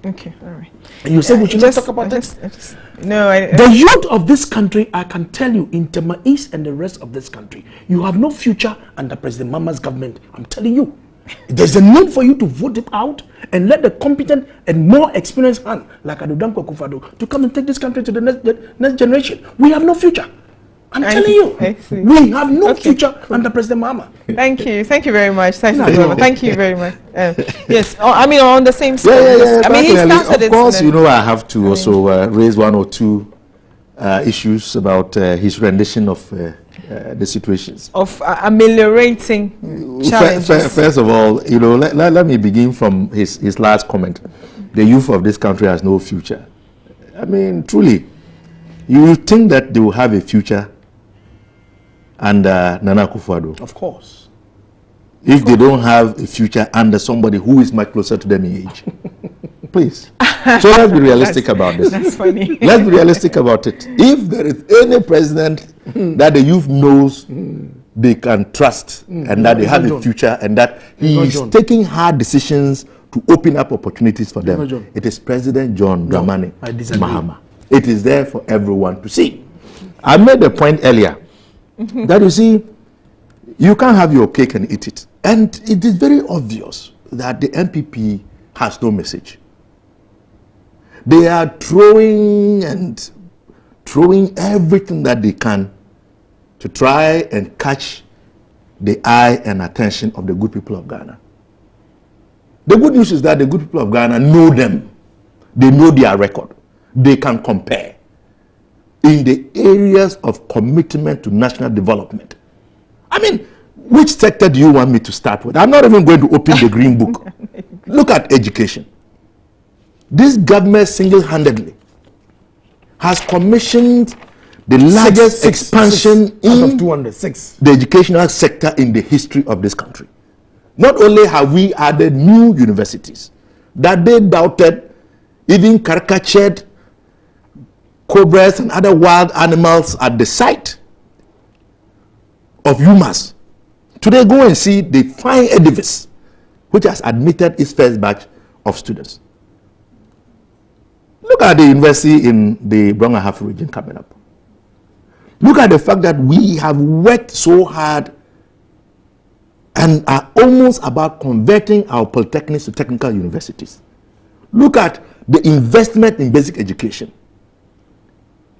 Okay, all right. And you say we should not talk about it? The youth of this country, I can tell you, in Tema East and the rest of this country, you have no future under President Mama's government. I'm telling you. There's a need for you to vote it out and let the competent and more experienced hand, like Adodanko Kufado, to come and take this country to the next generation. We have no future. I'm telling you, we have no future under President Mama. Thank you very much. Thank you very much. Yes, I mean on the same scale. I mean, he started. Of course, you know, I have to also raise one or two issues about his rendition of the situations of ameliorating challenges. First of all, you know, let me begin from his last comment. The youth of this country has no future. I mean, truly, you think that they will have a future under Nana Akufo-Addo? Of course. If they don't have a future under somebody who is much closer to them in age. Please. So let's be realistic about this. That's funny. Let's be realistic about it. If there is any president that the youth knows they can trust and that they have a future and that he is taking hard decisions to open up opportunities for them, it is President John Dramani Mahama. It is there for everyone to see. I made the point earlier that you see, you can't have your cake and eat it. And it is very obvious that the MPP has no message. They are throwing everything that they can to try and catch the eye and attention of the good people of Ghana. The good news is that the good people of Ghana know them. They know their record. They can compare in the areas of commitment to national development. I mean, which sector do you want me to start with? I'm not even going to open the green book. Look at education. This government single-handedly has commissioned the largest expansion in the educational sector in the history of this country. Not only have we added new universities that they doubted, even caricatured cobras and other wild animals at the site of UMass. Today, go and see the fine edifice which has admitted its first batch of students. Look at the university in the Brong-Ahafo region coming up. Look at the fact that we have worked so hard and are almost about converting our polytechnics to technical universities. Look at the investment in basic education.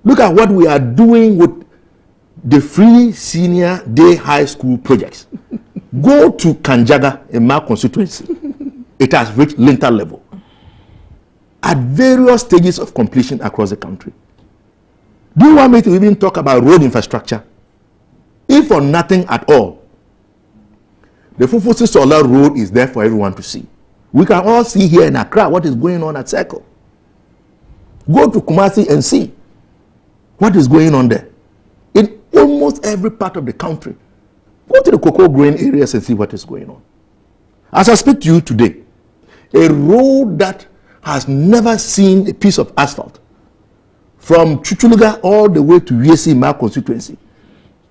Look at what we are doing with the free senior day high school projects. Go to Kanjaga in my constituency. It has reached lintel level at various stages of completion across the country. Do you want me to even talk about road infrastructure? If for nothing at all, the Fufusi Solar Road is there for everyone to see. We can all see here in Accra what is going on at Circle. Go to Kumasi and see what is going on there. In almost every part of the country. Go to the cocoa growing areas and see what is going on. As I speak to you today, a road that has never seen a piece of asphalt from Chuchuluga all the way to USC, my constituency,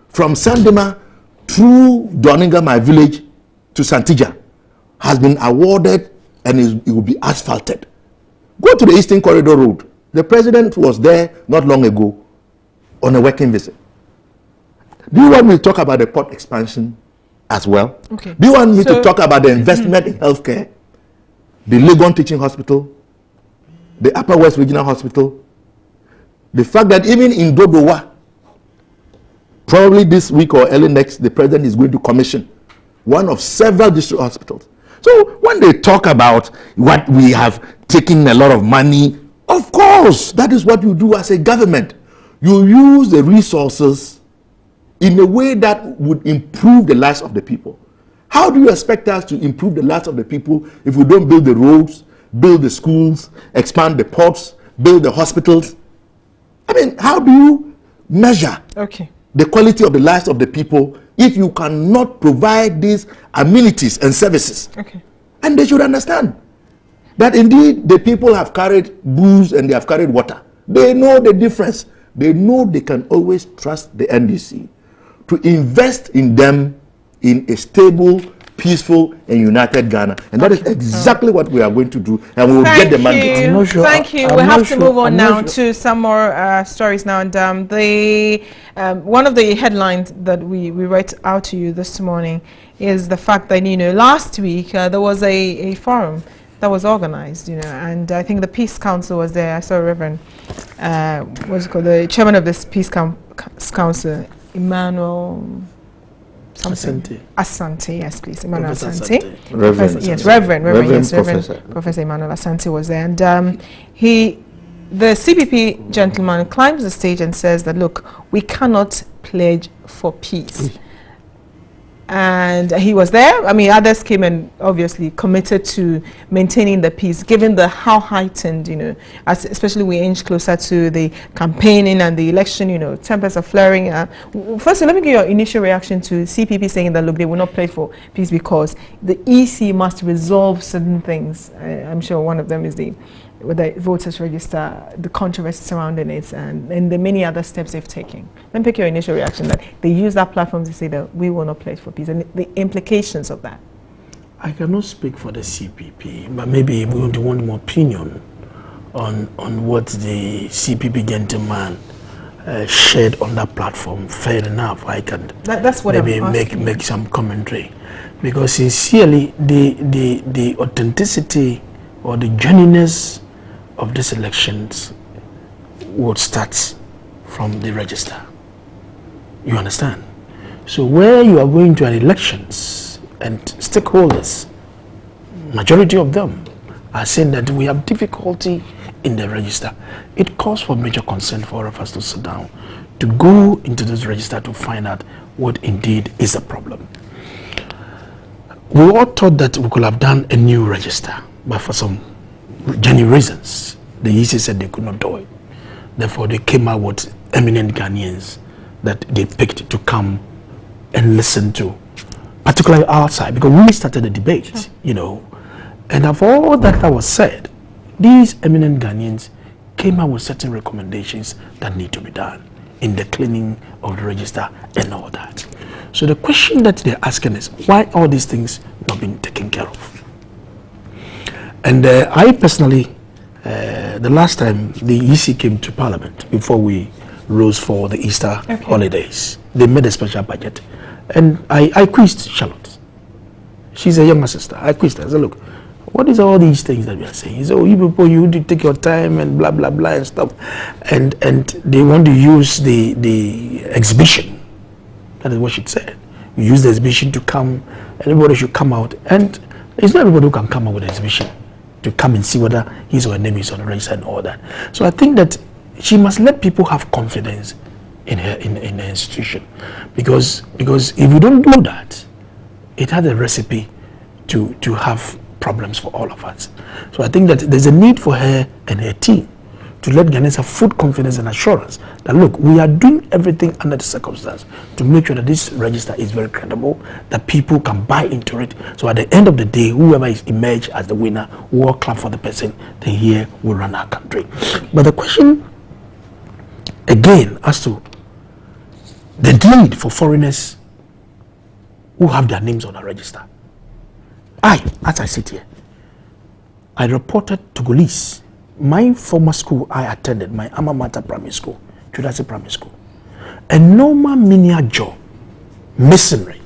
from Sandema through Doninga, my village, to Santija, has been awarded and it will be asphalted. Go to the Eastern Corridor Road. The president was there not long ago on a working visit. Do you want me to talk about the port expansion as well? Okay. Do you want me to talk about the investment in healthcare? The Legon Teaching Hospital, the Upper West Regional Hospital, the fact that even in Dodowa, probably this week or early next, the president is going to commission one of several district hospitals. So when they talk about what we have taken a lot of money, of course, that is what you do as a government. You use the resources in a way that would improve the lives of the people. How do you expect us to improve the lives of the people if we don't build the roads, build the schools, expand the ports, build the hospitals? I mean, how do you measure the quality of the lives of the people if you cannot provide these amenities and services? And they should understand that indeed the people have carried booze and they have carried water. They know the difference. They know they can always trust the NDC to invest in them in a stable, peaceful and united Ghana. And that is exactly what we are going to do, and we will get the mandate. I'm not sure. Thank you. I'm We not have to sure. move on I'm now not sure. to some more stories now. And one of the headlines that we read out to you this morning is the fact that, last week there was a forum that was organized, and I think the Peace Council was there. I saw Reverend, what's it called, the chairman of this Peace Council, Emmanuel Asante, yes, please, Emmanuel Asante. Reverend Professor Emmanuel Asante was there, and the CPP gentleman climbs the stage and says that, look, we cannot pledge for peace. And he was there. I mean, others came and obviously committed to maintaining the peace, given how heightened, especially we inch closer to the campaigning and the election, tempers are flaring. First, let me get your initial reaction to CPP saying that, look, they will not play for peace because the EC must resolve certain things. I'm sure one of them is with the voters register, the controversy surrounding it, and the many other steps they've taken. Let me pick your initial reaction that they use that platform to say that we will not play for peace, and the implications of that. I cannot speak for the CPP, but maybe we want more opinion on what the CPP gentleman shared on that platform. Fair enough, I can that's what maybe make some commentary, because sincerely the authenticity or the genuineness of these elections would start from the register. You understand? So where you are going to an elections and stakeholders, majority of them are saying that we have difficulty in the register, it calls for major concern for all of us to sit down, to go into this register to find out what indeed is the problem. We all thought that we could have done a new register, but for some genuine reasons, the EC said they could not do it. Therefore, they came out with eminent Ghanaians that they picked to come and listen to, particularly outside, because we started the debate, And of all that was said, these eminent Ghanaians came out with certain recommendations that need to be done in the cleaning of the register and all that. So the question that they're asking is, why all these things not being taken care of? And I personally, the last time the EC came to Parliament, before we rose for the Easter holidays, they made a special budget. And I quizzed Charlotte. She's a younger sister. I quizzed her. I said, look, what is all these things that we are saying? He said, oh, you people, you need to take your time and blah, blah, blah and stuff. And they want to use the exhibition. That is what she said. You use the exhibition to come, everybody should come out. And it's not everybody who can come out with the exhibition to come and see whether his or her name is on the register and all that. So I think that she must let people have confidence in her institution, because if you don't do that, it has a recipe to have problems for all of us. So I think that there's a need for her and her team to let Ghanaians have full confidence and assurance that, look, we are doing everything under the circumstance to make sure that this register is very credible, that people can buy into it. So at the end of the day, whoever is emerged as the winner, we all clap for the person, then here will run our country. But the question, again, as to the need for foreigners who have their names on a register. As I sit here, I reported to Togolese, my former school I attended, my alma mater primary school, Chudase Primary School, a normal menial job, masonry,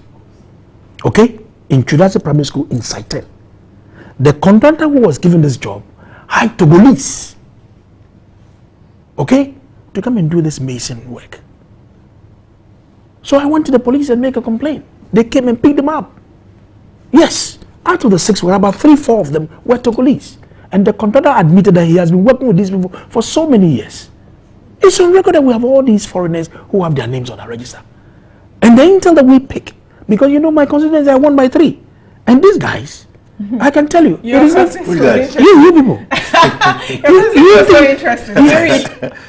in Chudase Primary School in Saitel. The contractor who was given this job hired Togolese, to come and do this mason work. So I went to the police and make a complaint. They came and picked them up. Yes, out of the 6, about 3-4 of them were Togolese. And the contractor admitted that he has been working with these people for so many years. It's on record that we have all these foreigners who have their names on the register. And the intel that we pick, because my constituency are 1 by 3. And these guys, I can tell you, you people. you so interesting.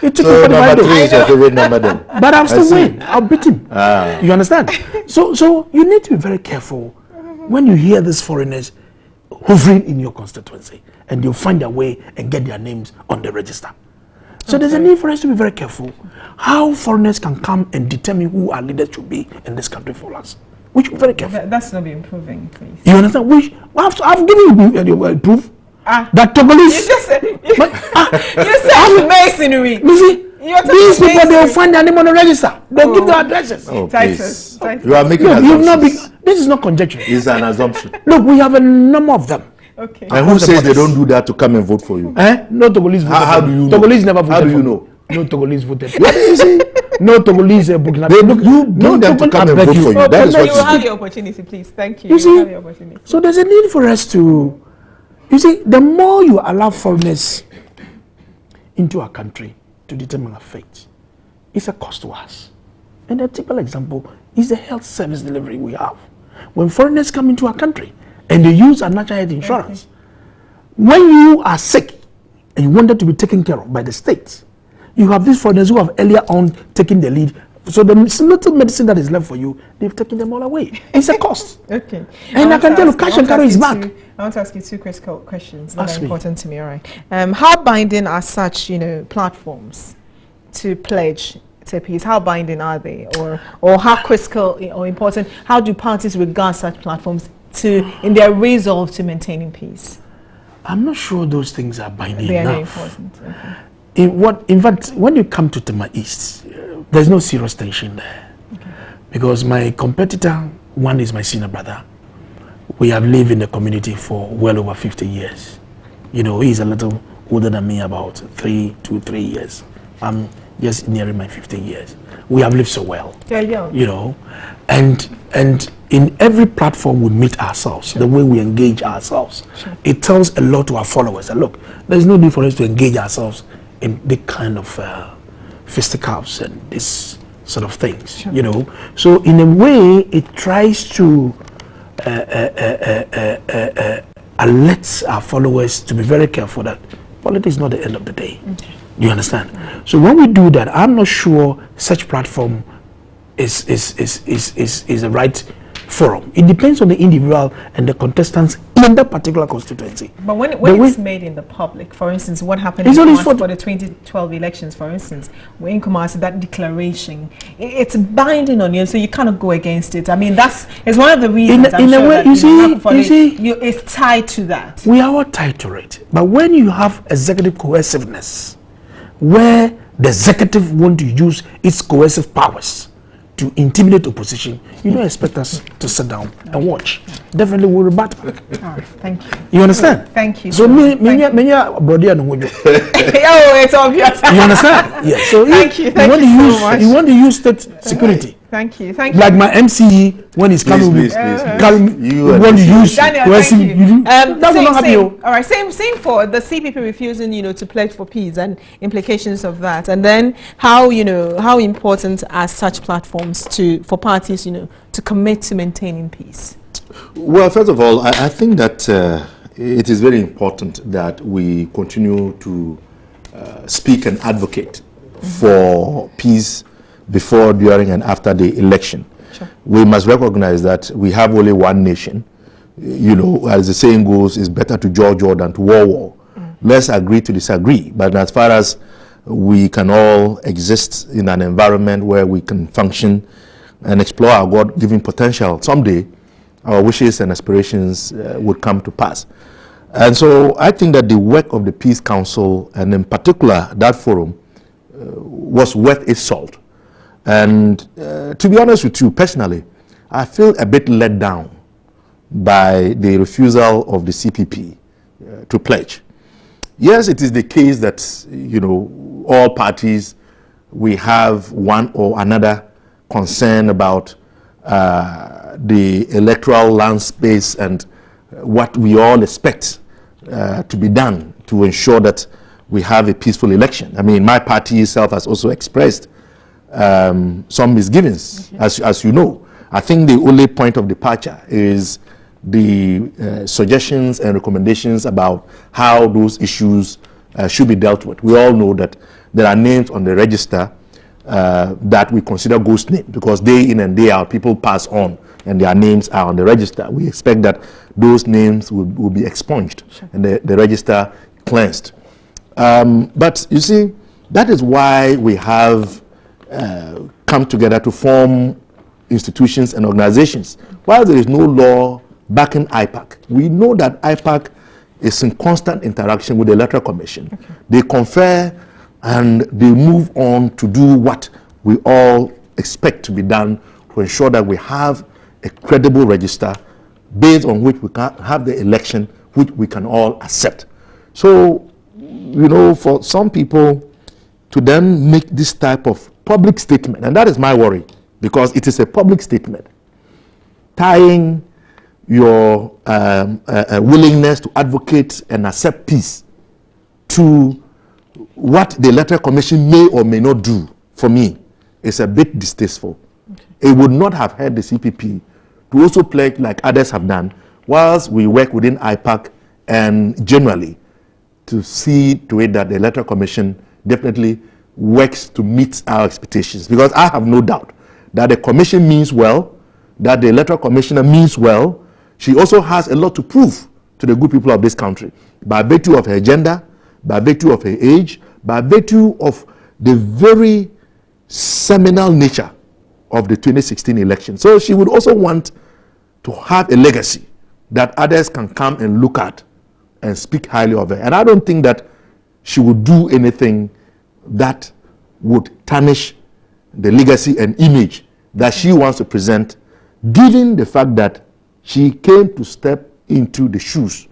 It took So me 45 number 3 days. is your favorite number then. But I'll still win. I'll beat him. You understand? So you need to be very careful when you hear these foreigners hovering in your constituency, and they'll find their way and get their names on the register. So there's a need for us to be very careful how foreigners can come and determine who our leaders should be in this country for us. We should be very careful. That's not be improving, please. You understand? I've given you proof that Togolese. You just said, you said masonry. You see, these people, they'll find their name on the register. They'll give their addresses. Oh, Titus. please. You are making Look, you've not assumptions. this is not conjecture. It's an assumption. Look, we have a number of them. Okay. And who says they don't do that to come and vote for you? No Togolese voted. How do you know? Togolese never voted. How do for you me. know? No Togolese voted. You see? No Togolese Burkina. They look, you bring them to come and vote for you. Oh, That is you what will you have do. your opportunity, please. Thank you. You You will see? have your opportunity. So there's a need for us to, you see, the more you allow foreigners into our country to determine our fate, it's a cost to us. And a typical example is the health service delivery we have. When foreigners come into our country and they use our national health insurance, when you are sick and you wanted to be taken care of by the state, you have these foreigners who have earlier on taken the lead. So the little medicine that is left for you, they've taken them all away. It's a cost. Okay. And I can tell you, cash and carry is back. I want to ask you two critical questions that Ask are me. important to me. All right. How binding are such, platforms to pledge to peace? How binding are they, or how critical or important? How do parties regard such platforms in their resolve to maintaining peace? I'm not sure those things are binding They are very enough. important. Okay. In fact, when you come to Tema East, there's no serious tension there. Okay. Because my competitor, one is my senior brother. We have lived in the community for well over 50 years. He's a little older than me, about 3 years. I'm just nearing my 50 years. We have lived so well. Yeah. And in every platform we meet ourselves, the way we engage ourselves, it tells a lot to our followers. And look, there's no need for us to engage ourselves in the kind of fisticuffs and this sort of things, So in a way, it tries to alert our followers to be very careful that politics is not the end of the day. Okay. Do you understand? So when we do that, I'm not sure such platform is the right forum. It depends on the individual and the contestants in that particular constituency. But when it's made in the public, for instance, what happened for the 2012 elections, for instance, when Kumasi, that declaration, it's binding on you, so you cannot go against it. I mean, it's one of the reasons it's tied to that. We are all tied to it. But when you have executive coerciveness, where the executive want to use its coercive powers to intimidate opposition, you don't expect us to sit down and watch. Definitely we'll rebut back. Oh, thank you. You understand? Thank you. So Thank you. Oh, it's obvious. You understand? Yeah. So Thank you. Thank you so much. You want to use state security. Thank you. Thank Like you. my MCE when he's coming with You want to use Daniel, coercive. thank you. That will not happen. All right, same for the CPP refusing, to pledge for peace and implications of that, and then how important are such platforms for parties, to commit to maintaining peace? Well, first of all, I think that it is very important that we continue to speak and advocate for peace before, during, and after the election. Sure. We must recognize that we have only one nation. As the saying goes, it's better to judge war than to war. Let's agree to disagree. But as far as we can all exist in an environment where we can function and explore our God-given potential, someday our wishes and aspirations would come to pass. And so I think that the work of the Peace Council, and in particular that forum, was worth its salt. And to be honest with you, personally, I feel a bit let down by the refusal of the CPP to pledge. Yes, it is the case that, all parties, we have one or another concern about the electoral landscape and what we all expect to be done to ensure that we have a peaceful election. I mean, my party itself has also expressed some misgivings, as you know. I think the only point of departure is the suggestions and recommendations about how those issues should be dealt with. We all know that there are names on the register that we consider ghost names, because day in and day out people pass on and their names are on the register. We expect that those names will be expunged and the register cleansed. But you see, that is why we have come together to form institutions and organizations. While there is no law backing IPAC, we know that IPAC is in constant interaction with the Electoral Commission. Okay. They confer and they move on to do what we all expect to be done to ensure that we have a credible register based on which we can have the election which we can all accept. So, you know, for some people to then make this type of public statement, and that is my worry, because it is a public statement, tying your willingness to advocate and accept peace to what the Electoral Commission may or may not do, for me, is a bit distasteful. Okay. It would not have hurt the CPP to also pledge like others have done, whilst we work within IPAC and generally to see to it that the Electoral Commission definitely works to meet our expectations. Because I have no doubt that the Commission means well, that the Electoral Commissioner means well. She also has a lot to prove to the good people of this country by virtue of her gender, by virtue of her age, by virtue of the very seminal nature of the 2016 election. So she would also want to have a legacy that others can come and look at and speak highly of her. And I don't think that she would do anything that would tarnish the legacy and image that she wants to present, given the fact that she came to step into the shoes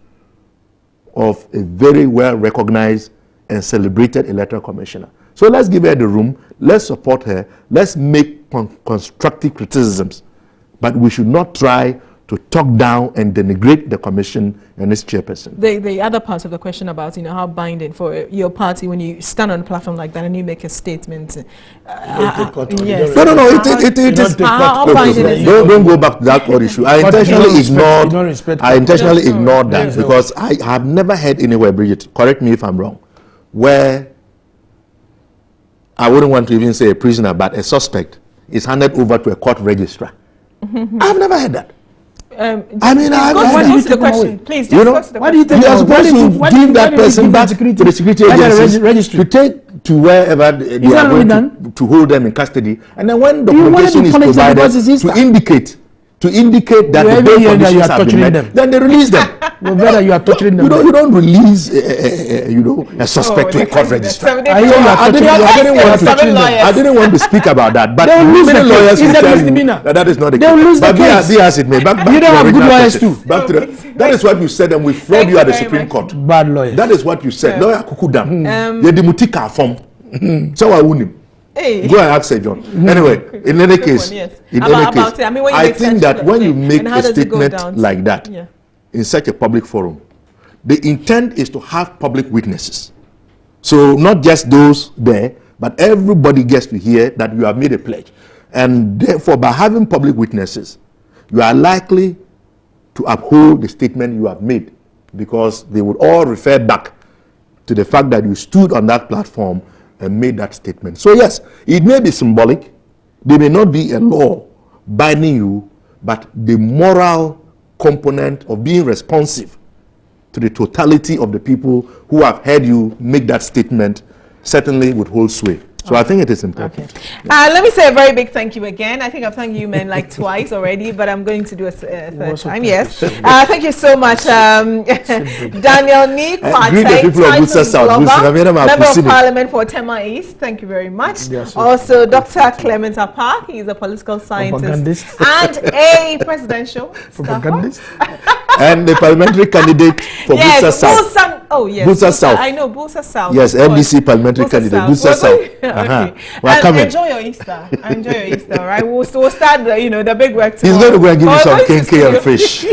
of a very well-recognized and celebrated electoral commissioner. So let's give her the room, let's support her, let's make constructive criticisms, but we should not try to talk down and denigrate the commission and its chairperson. The other part of the question about, you know, how binding for your party when you stand on a platform like that and you make a statement. Yes. No, it is. How binding is it? Don't go back to that core issue. I intentionally ignored that because I have never heard anywhere, Bridget, correct me if I'm wrong, where I wouldn't want to even say a prisoner, but a suspect is handed over to a court registrar. I've never heard that. I mean, why do you take the question? Please, just go to the question. Why do you think you are supposed to give that person back to the security agencies to take to wherever they are going to hold them in custody, and then when documentation is provided to indicate that the bail conditions have been met, then they release them. You are torturing them. You don't release a suspect to a court registrar. I didn't want to speak about that, but many lawyers will tell you that is not the case. But be as it may, you don't have good lawyers too. That is what you said, and we flawed you at the Supreme Court. Bad lawyers. That is what you said. Lawyer Kukudam. The Demutika form. So I wouldn't. Hey. Go and ask Sir John. Anyway, in any case, I think that when you make a statement like that in such a public forum, the intent is to have public witnesses. So not just those there, but everybody gets to hear that you have made a pledge. And therefore, by having public witnesses, you are likely to uphold the statement you have made, because they would all refer back to the fact that you stood on that platform and made that statement. So yes, it may be symbolic, there may not be a law binding you, but the moral component of being responsive to the totality of the people who have heard you make that statement certainly would hold sway. So I think it is important. Okay. Let me say a very big thank you again. I think I've thanked you men like twice already, but I'm going to do a third time. Yes. Thank you so much, Daniel Nee, Member of Parliament for Tema East. Thank you very much. Yes, also, Dr. Clement Apak, he's a political scientist and a presidential propagandist. And the parliamentary candidate for Busa South. Busa South. I know, Busa South. Yes, MBC parliamentary candidate, Busa South. Okay. Enjoy your Easter. Enjoy your Easter, right? We'll start the big work tomorrow. He's going to go and give you some kinky and fish.